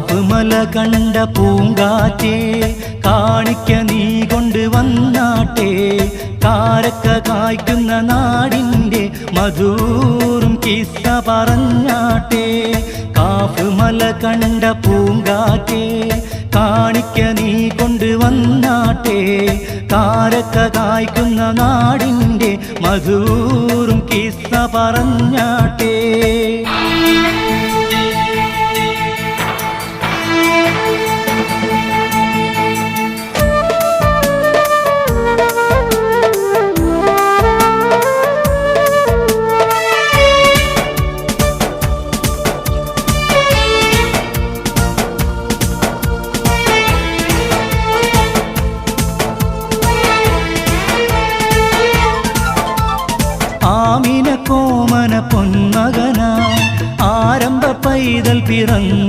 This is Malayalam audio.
കാപ്പുമല കണ്ട പൂങ്കാറ്റേ കാണിക്ക നീ കൊണ്ടുവന്നാട്ടെ കാരക്ക കായ്ക്കുന്ന നാടിൻ്റെ മധുറും കിസ്സ പറഞ്ഞാട്ടെ കാപ്പുമല കണ്ട പൂങ്കാറ്റേ കാണിക്ക നീ കൊണ്ടുവന്നാട്ടെ കാരക്ക കായ്ക്കുന്ന നാടിൻ്റെ മധുറും കിസ്സ പറഞ്ഞാട്ടെ കോമന പൊന്മകന ആരംഭ പൈതൽ പിറന്നു